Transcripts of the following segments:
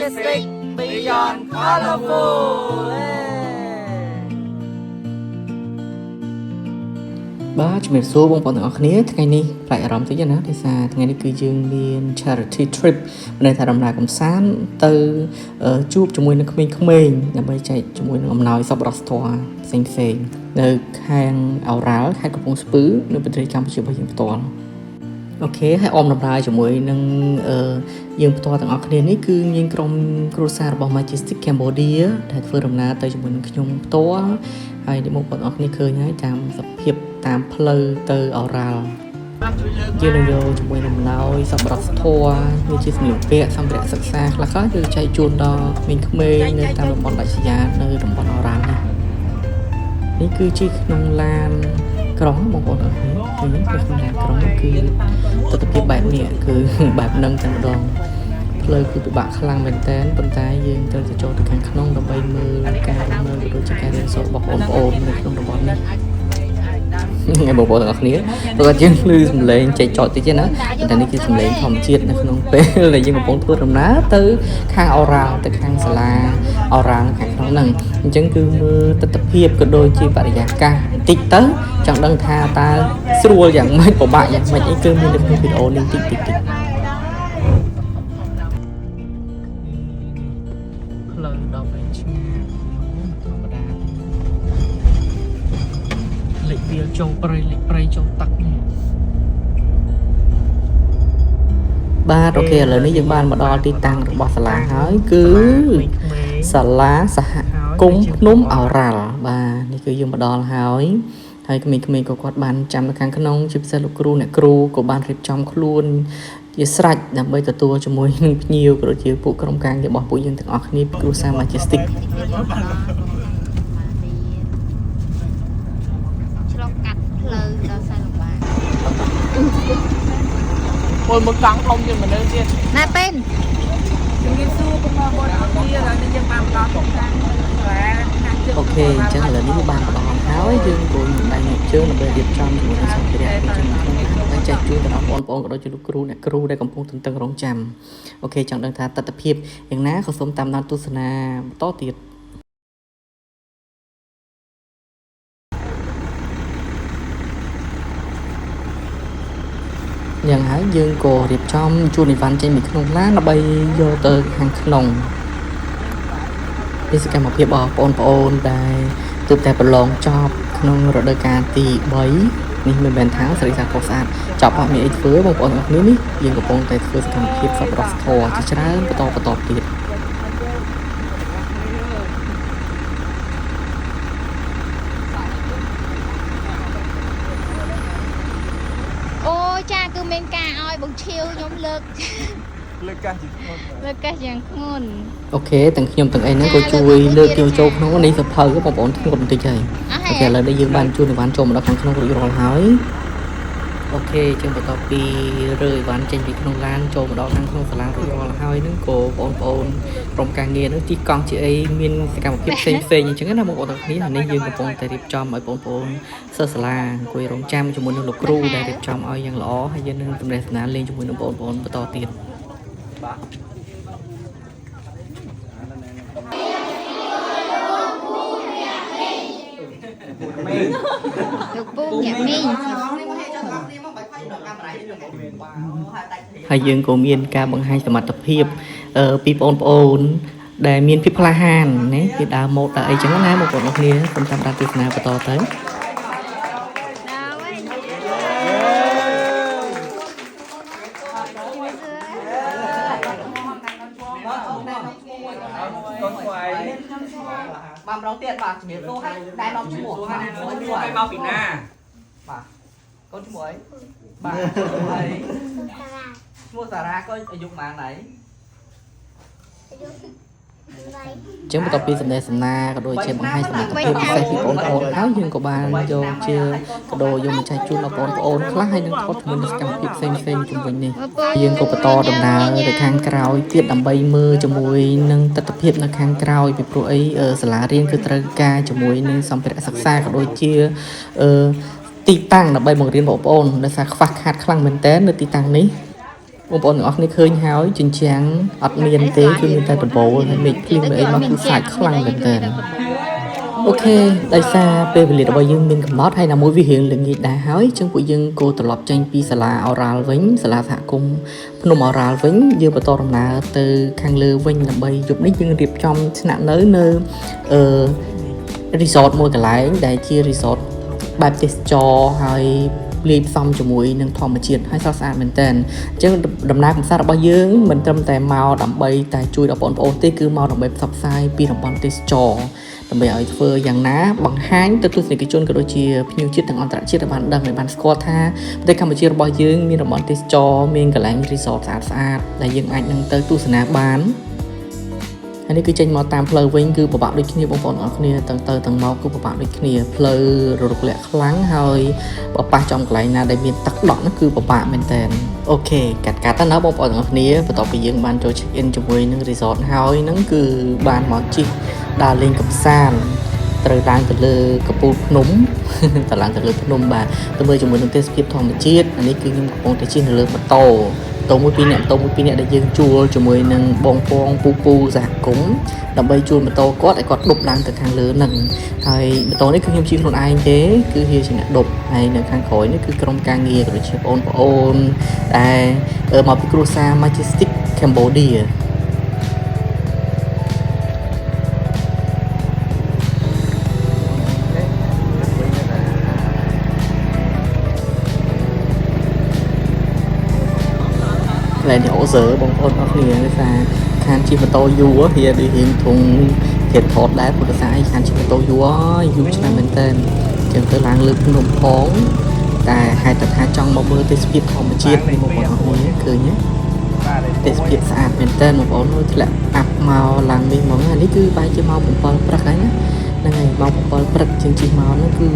Majestic Beyond Colorful បាទជំរាបសួរបងប្អូនទាំងអស់គ្នាថ្ងៃនេះផ្លែអារម្មណ៍តិចណាដោយសារថ្ងៃនេះគឺយើងមាន charity trip នៅថាដំណើរកម្សាន្តទៅជួបជាមួយនឹងក្មេងៗដើម្បីចែកជាមួយនឹងអំណោយសប្បុរសធម៌ផ្សេងៗនៅខាងអូរ៉ាល់ខេត្តកំពង់ស្ពឺនៅប្រទេសកម្ពុជារបស់យើងផ្ទាល់អូខេហើយអមដំណើរជាមួយនឹងយើងផ្ទាល់ទាំងអស់គ្នានេះគឺមានក្រុមគ្រួសាររបស់ Majestic Cambodia ដែលធ្វើដំណើរទៅជាមួយនឹងខ្ញុំផ្ទាល់ហើយនេះបងប្អូនទាំងអស់គ្នាឃើញហើយតាមសភាពតាមផ្លូវទៅអូរ៉ាល់យើងនឹងយកជាមួយនឹងអំណោយសប្បុរសធម៌វាជាសម្លៀកបំពាក់សម្ភារៈសិក្សាខ្លះៗគឺចែកជូនដល់ក្មេងៗនៅតាមតំបន់ដាច់ស្រយាលនៅតំបន់អូរ៉ាល់នេះគឺជាក្នុងឡានក្រុងបងប្អូនអរគុណគឺក្នុងឡានក្រុងគឺទស្សនវិជ្ជាបែបនេះគឺបែបនឹងតែម្ដងផ្លូវគឺពិបាកខ្លាំងមែនតើប៉ុន្តែយើងត្រូវទៅចូលទៅខាងក្នុងដើម្បីមើលការរស់នៅក៏ដូចជាការរៀនសូត្ររបស់បងប្អូននៅក្នុងតំបន់នេះថ្ងៃបងប្អូនទាំងអស់គ្នាព្រោះយើងឮសំឡេងចែកចតតិចណាតែនេះគឺសំឡេងធម្មជាតិនៅក្នុងពេលដែលយើងកំពុងធ្វើដំណើរទៅខាងអូរ៉ាល់ទៅខាងសាលាអូរ៉ាល់ខាងក្នុងហ្នឹងអញ្ចឹងគឺមើលទស្សនវិជ្ជាក៏ដូចជាបរិយាកាសបន្តិចទៅចង់ដឹងថាតើស្រួលយ៉ាងម៉េចពិបាកយ៉ាងម៉េចអីគឺមាននៅក្នុងវីដេអូនេះតិចផ្លូវដល់វិញឆ្ងាយធម្មតាលេខវាលចូលព្រៃលេខព្រៃចូលទឹកបាទអូខេឥឡូវនេះយើងបានមកដល់ទីតាំងរបស់សាលាហើយគឺសាលាសហគមន៍ភ្នំអូរ៉ាល់បាទនេះគឺយើងមកដល់ហើយក្មេងៗក៏គាត់បានចាំនៅខាងក្នុងជាពិសេសលោកគ្រូអ្នកគ្រូក៏បានរៀបចំខ្លួនជាស្រេចដើម្បីទទួលជាមួយនឹងភ្ញៀវក៏ដូចជាពួកក្រុមការងាររបស់ពួកយើងទាំងអស់គ្នាគ្រួសារ Majestic ឆ្លងកាត់ផ្លូវដល់សាលាបានពលមកកង់ធំជាងមនុស្សទៀតណែពេនជំរាបសួរបងប្អូនអរគុណឥឡូវនេះយើងបានមកដល់ក្រុមការអូខេអញ្ចឹងឥឡូវនេះបានមកដល់ហើយយើងគួរដៃអ្នកជើងដើម្បីរៀបចំជាមួយនឹងសម្ភារៈពីជំនាន់ក្នុងហើយចែកជូនទៅដល់បងប្អូនក៏ដូចជាលោកគ្រូអ្នកគ្រូដែលកំពុងទន្ទឹងរង់ចាំអូខេចង់ដឹងថាទស្សនវិជ្ជាយ៉ាងណាក៏សូមតាមដានទស្សនាបន្តទៀតយ៉ាងហើយយើងក៏រៀបចំជួនអីវ៉ាន់ចេញពីក្នុងឡានដើម្បីយកទៅខាងក្នុងនេះសកម្មភាពរបស់បងប្អូនដែលទើបតែប្រឡងចប់ក្នុងរដូវកាលទី3នេះមិនមែនថាសេរីសាស្ត្រខុសស្អាតចប់អត់មានអីធ្វើបងប្អូនអរគ្នានេះយើងកំពុងតែធ្វើសកម្មភាពសប្បុរសធម៌ជាច្រើនបន្តទៀតអូចាគឺមានការឲ្យបងឈៀវខ្ញុំលើកកាសយ៉ាងធ្ងន់អូខេទាំងខ្ញុំទាំងអីហ្នឹងក៏ជួយលើកយកចូលក្នុងនេះសភៅបងប្អូនធ្ងន់បន្តិចហើយអូខេឥឡូវនេះយើងបានជួនអីវ៉ាន់ចូលមកដល់ខាងក្នុងរួចរាល់ហើយអូខេជាងបន្ទាប់ពីរើអីវ៉ាន់ចេញពីក្នុងឡានចូលមកដល់ខាងក្នុងសាលារួចរាល់ហើយហ្នឹងក៏បងប្អូនក្រុមការងារហ្នឹងទីកង់ជាអីមានសកម្មភាពផ្សេងអញ្ចឹងណាបងប្អូនទាំងគ្នានេះយើងកំពុងតែរៀបចំឲ្យបងប្អូនសិស្សសាលាអង្គុយរងចាំជាមួយនឹងលោកគ្រូដែលរៀបចំឲ្យយ៉ាងល្អហើយយើងនឹងទំនាក់ទំនងលេងជាមួយនឹងបងប្អូនបន្តទៀតលោកពូអ្នកមីងហើយយើងក៏មានការបង្ហាញសមត្ថភាពពីបងប្អូនដែលមានភាពក្លាហានណាពីដើមមកដល់អីចឹងណាបងប្អូនអរគ្នាសូមតាមដានទស្សនាបន្តទៅបានម្ដងទៀតបាទជំរាបសួរហើយដែរនាំឈ្មោះបាទឲ្យមកពីណាបាទកូនឈ្មោះអីបាទឈ្មោះសារ៉ាក៏អាយុប៉ុន្មានហើយចឹងបន្ទាប់ពីសម្ដែងសម្ណាក៏ដូចជាបង្ហាញសមត្ថភាពពិសេសពីបងប្អូនហើយយើងក៏បានយកជាកាដូយកមកចែកជូនដល់បងប្អូនខ្លះហើយនឹងថតជាមួយនឹងសកម្មភាពផ្សេងៗជំវិញនេះយើងក៏បន្តដំណើរទៅខាងក្រោយទៀតដើម្បីមើលជាមួយនឹងទស្សនវិជ្ជានៅខាងក្រោយពីព្រោះអីសាលារៀនគឺត្រូវការជាមួយនឹងសម្ភារៈសិក្សាក៏ដូចជាទីតាំងដើម្បីបង្រៀនបងប្អូនដោយសារខ្វះខាតខ្លាំងមែនទែននៅទីតាំងនេះ បងប្អូនទាំងអស់គ្នាឃើញហើយជញ្ជាំងអត់មានទេគឺមានតែដំបូលហើយមេឃភ្លៀងអីមកគឺសាច់ខ្លាំងមែនតើអូខេដោយសារពេលវេលារបស់យើងមានកំណត់ហើយណាមួយវារៀងល្ងាចដែរហើយចឹងពួកយើងក៏ត្រឡប់ចេញពីសាលាអូរ៉ាល់វិញសាលាសហគមន៍ភ្នំអូរ៉ាល់វិញយើងបន្តដំណើរទៅខាងលើវិញដើម្បីយប់នេះយើងរៀបចំស្នាក់នៅនៅresort មួយកន្លែងដែលជា resort បែបទេសចរហើយលាយផ្សំជាមួយនឹងធម្មជាតិហើយស្រស់ស្អាតមែនតើអញ្ចឹងដំណើរកម្សាន្តរបស់យើងមិនត្រឹមតែមកដើម្បីតែជួយដល់បងប្អូនទេគឺមកដើម្បីផ្សព្វផ្សាយពីតំបន់ទេសចរដើម្បីឲ្យធ្វើយ៉ាងណាបង្ហាញទៅទស្សនិកជនក៏ដូចជាភ្ញៀវជាតិទាំងអន្តរជាតិឲ្យបានដឹងឲ្យបានស្គាល់ថាប្រទេសកម្ពុជារបស់យើងមានតំបន់ទេសចរមានកន្លែង resort ស្អាតៗដែលយើងអាចនឹងទៅទស្សនាបានហើយនេះគឺចេញមកតាមផ្លូវវិញគឺពិបាកដូចគ្នាបងប្អូនអរគ្នាទាំងទៅទាំងមកគឺពិបាកដូចគ្នាផ្លូវរលកលាក់ខ្លាំងហើយបើប៉ះចំកន្លែងណាដែលមានទឹកដក់នោះគឺពិបាកមែនតើអូខេកាត់ទៅណាបងប្អូនទាំងអស់គ្នាបន្ទាប់ពីយើងបានចូល check in ជាមួយនឹង resort ហើយហ្នឹងគឺបានមកជិះដើរលេងកម្សាន្តត្រូវឡើងទៅលើកំពូលភ្នំទៅឡើងទៅលើភ្នំបាទទៅមើលជាមួយនឹងទេសភាពធម្មជាតិអានេះគឺខ្ញុំកំពុងតែជិះនៅលើម៉ូតូមួយពីរនាក់ដែលយើងជួលជាមួយនឹងបងពងពូសហគមន៍ដើម្បីជួលម៉ូតូគាត់ឲ្យគាត់ដប់ឡើងទៅខាងលើហ្នឹងហើយម៉ូតូនេះគឺខ្ញុំជិះខ្លួនឯងទេគឺវាជាអ្នកដប់ហើយនៅខាងក្រោយនេះគឺក្រុមការងារក៏ដូចជាបងប្អូនដែលមកពីគ្រួសារ Majestic Cambodia lại nhổ giữa bọn ôn ở phía là khan chi mà tôi vua thì đi hiện thùng thiệt thọt đá của cái xã khan chi mà tôi vua cho mình tên trường tới làng lực nồng phóng tại hai tập hai trong một bữa tết speed không mà chiết một bọn họ nhé cười nhé tết speed sạch mình tên một bọn thôi là áp màu làng đi món này cứ bay chơi màu một con bật đấy nhé ngày màu một con bật chương trình màu nó cứ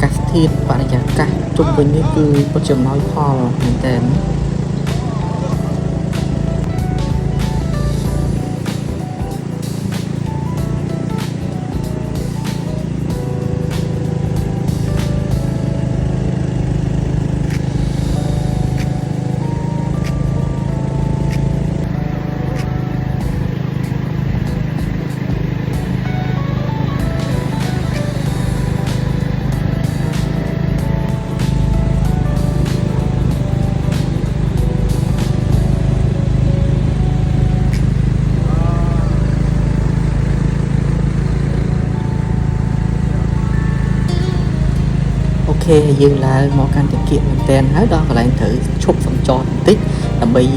cắt thịt và là cắt trung bình như cứ có trường nói kho mình tên ok dương là một căn tiết kiệm mình tên hết đó là anh thử chụp phần tròn tích là bị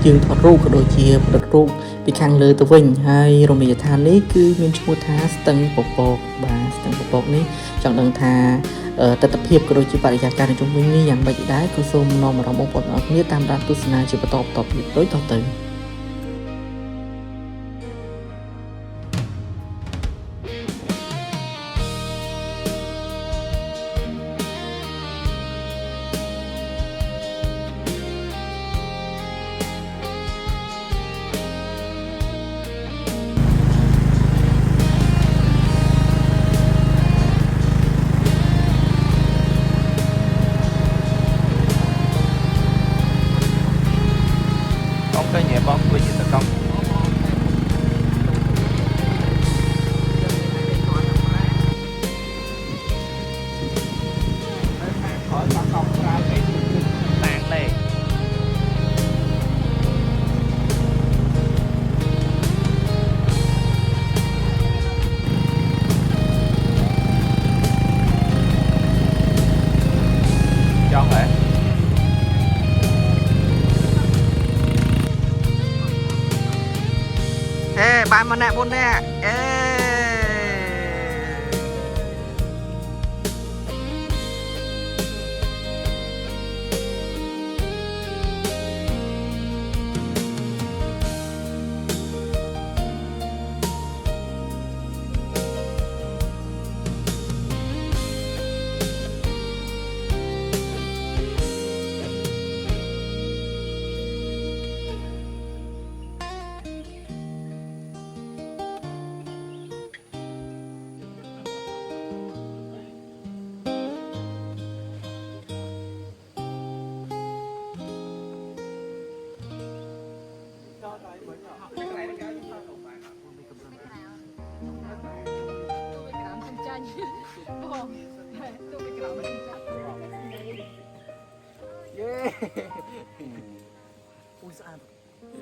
dương thoát ru cái đôi chia đợt ru bị khăn lơ từ vinh hay rồi mình than lý cứ miền trung tha tầng bột và tầng bột ní chọn đằng thà tập hiệp cái đôi chia bài giải ca trong vinh ní dạng bài đá cứ xôm nó mà đồng bột ở nghĩa tam đa tu sina chỉ bắt tập đối tập từ cái nhẹ bóng của gì ta công tàn lên cho hả bài mà nè bốn nè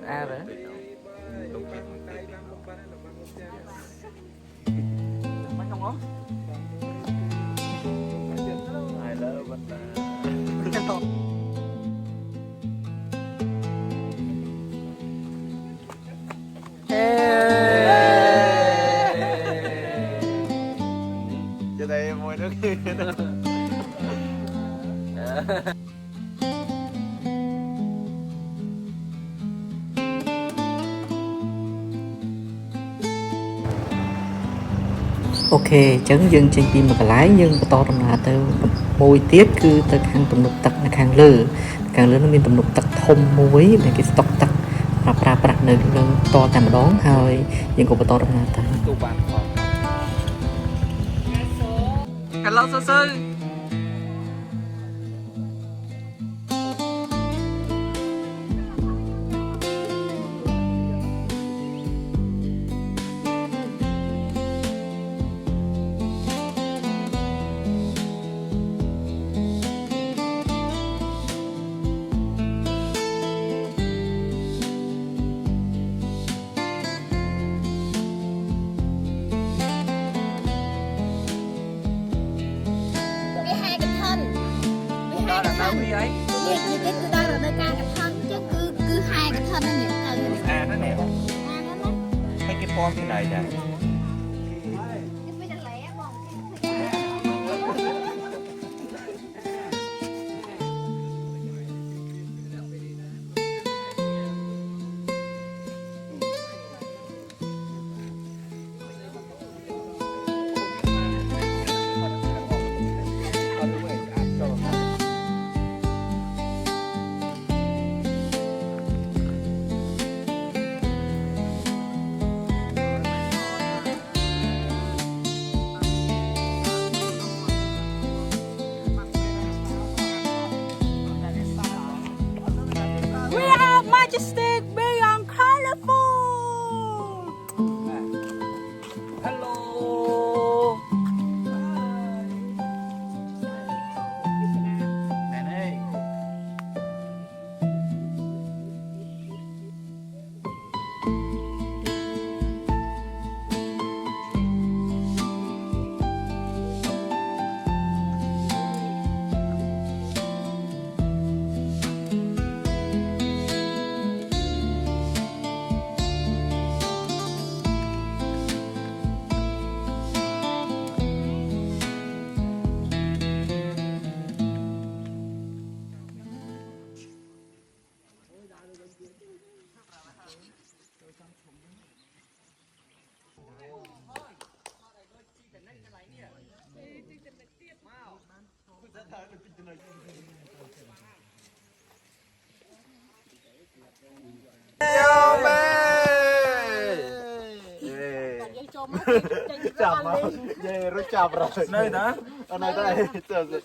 À vậy. Bánh không có. I love it. Cho đây môi nước kia. Ok ចឹងយើងចេញពីមួយកន្លែងយើងបន្តដំណើរទៅមួយទៀតគឺទៅខាងទំនប់ទឹកនៅខាងលើនោះមានទំនប់ទឹកធំមួយដែលគេស្តុកទឹកប្រើប្រាស់នៅនឹងតតែម្ដងហើយយើងក៏បន្តដំណើរទៅ ទូបានផង Hello សើ វាហាយកឋិនវាហាយកឋិននេះគឺដល់រដូវកាលកឋិនចឹងគឺហាយកឋិននេះទៅ អាហ្នឹងនេះ អាហ្នឹងណា ให้គេពណ៌ពីណៃដែរ គឺវាចលែបង We are majestic beyond colorful. Hello ណែនេះ Chào mà. Về rồi chào rồi. Nơi đó. Ở nơi đây.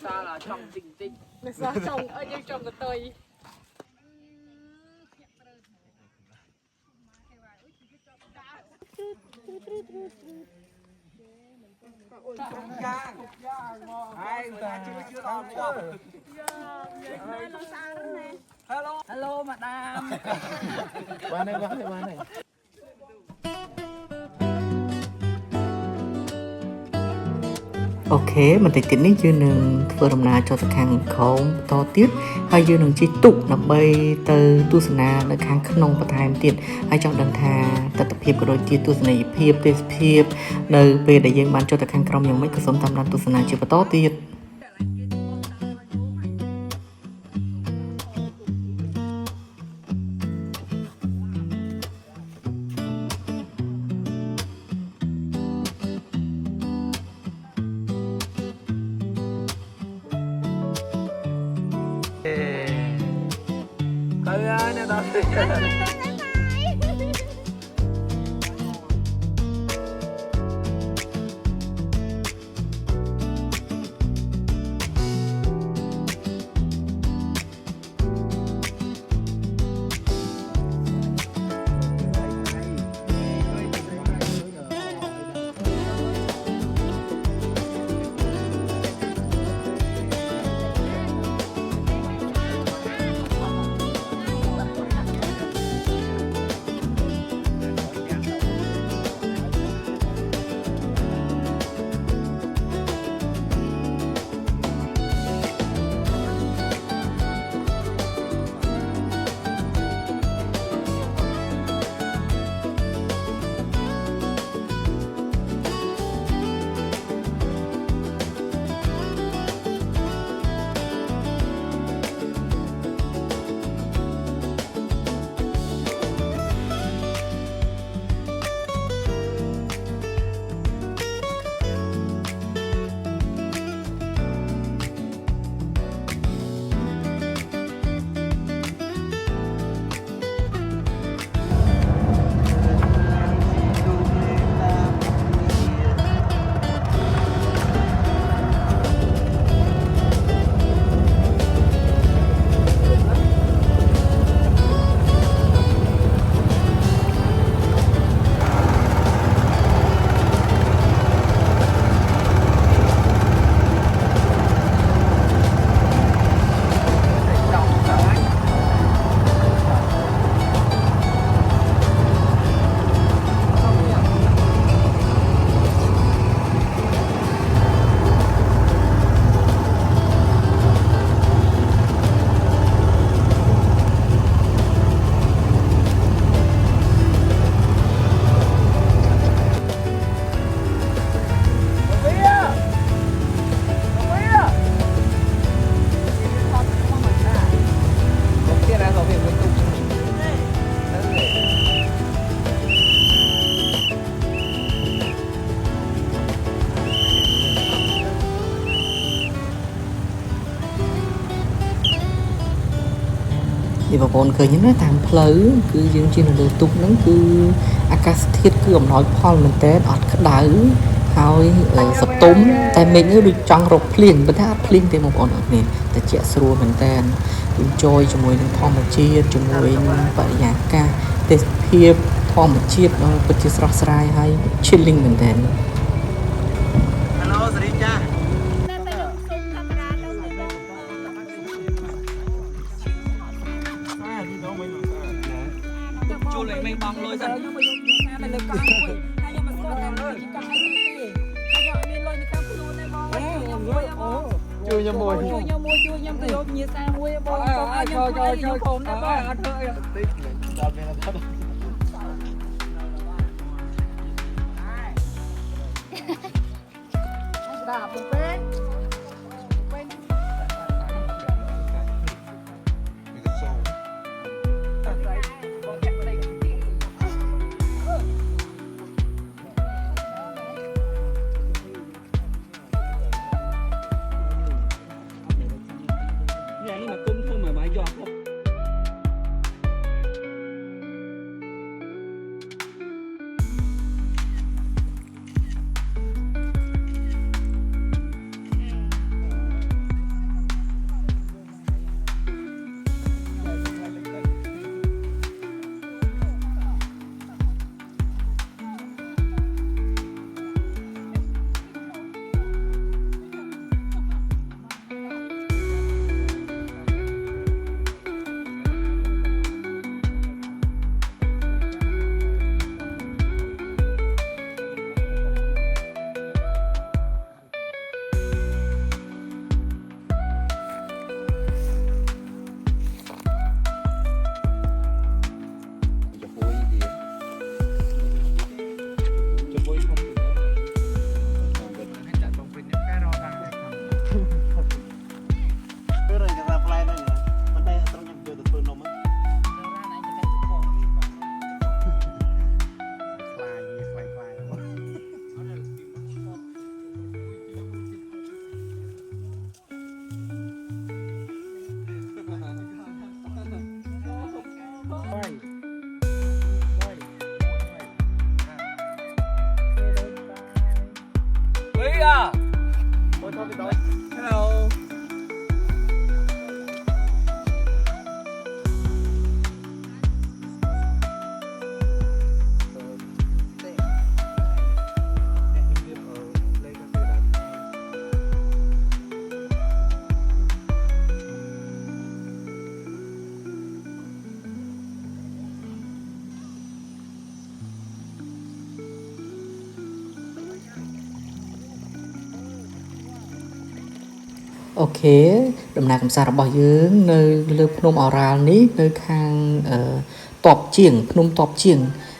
Sao là trong tinh tinh Để sao chồng ở đây chồng của tôi. Hello madam Qua đây, qua đây, qua đây. Ok បន្តិចទៀតនេះយើងនឹងធ្វើដំណើរចូលទៅខាងក្រោមបន្តទៀតហើយយើងនឹងជិះទូកដើម្បីទៅទស្សនានៅខាងក្នុងបន្ថែមទៀតហើយចង់ដឹងថាទស្សនភាពក៏ដូចជាទស្សនីយភាពទេសភាពនៅពេលដែលយើងបានចូលទៅខាងក្រោមយ៉ាងម៉េចក៏សូមតាមដានទស្សនាជាបន្តទៀត Tới nè đó. បងប្អូនឃើញណាតាមផ្លូវគឺយើងជិះនៅលើទូកហ្នឹងគឺអាកាសធាតុគឺអំណោយផលមែនតើអត់ក្តៅហើយសតុំតែមេឃនេះដូចចង់រកភ្លៀងប៉ុន្តែអត់ភ្លៀងទេបងប្អូនអរគ្នាតែជាក់ស្រួលមែនតើenjoy ជាមួយនឹងធម្មជាតិជាមួយនឹងបរិយាកាសទេសភាពធម្មជាតិពិតជាស្រស់ស្រាយហើយ chilling មែនតើ Hello សេរីចា ជួលឲ្យមេបងលុយសិន ជួយខ្ញុំមួយ នេះមកគុំធ្វើមកបាយយក Hello. Ok ដំណើរកំសាន្តរបស់យើងនៅលើភ្នំអូរ៉ាល់នេះនៅខាងតបជាងភ្នំតបជាង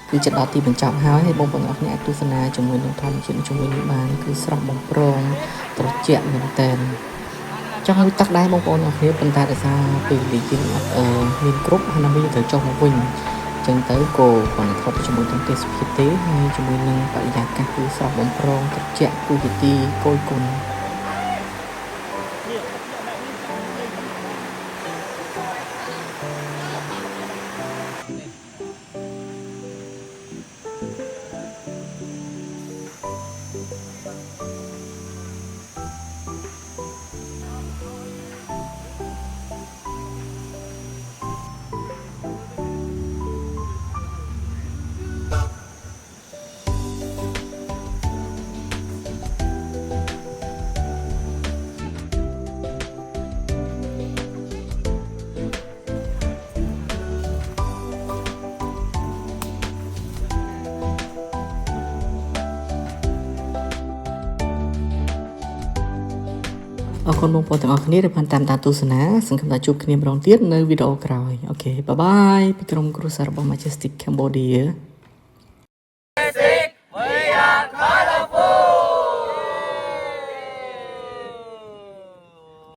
គឺជាដល់ទីបញ្ចប់ហើយបងប្អូនអរគ្នាអាចទស្សនាជាមួយនឹងធម្មជាតិជាមួយនេះបានគឺស្រស់បំព្រងត្រជាក់មែនតើចង់ងូតទឹកដែរបងប្អូនអរគ្នាប៉ុន្តែដោយសារពេលវេលាយើងអត់មានគ្រប់ហើយណាយើងត្រូវចុះមកវិញអញ្ចឹងទៅក៏គាត់ថតជាមួយនឹងទេសភាពទេហើយជាមួយនឹងបរិយាកាសគឺស្រស់បំព្រងត្រជាក់គឺជាទីគយគន់ អរគុណបងប្អូនទាំងអស់គ្នាដែលបានតាមដានទស្សនាសង្ឃឹមថាជួបគ្នាម្ដងទៀតនៅវីដេអូក្រោយអូខេបាយបាយពីក្រុមគ្រួសាររបស់ Majestic Cambodia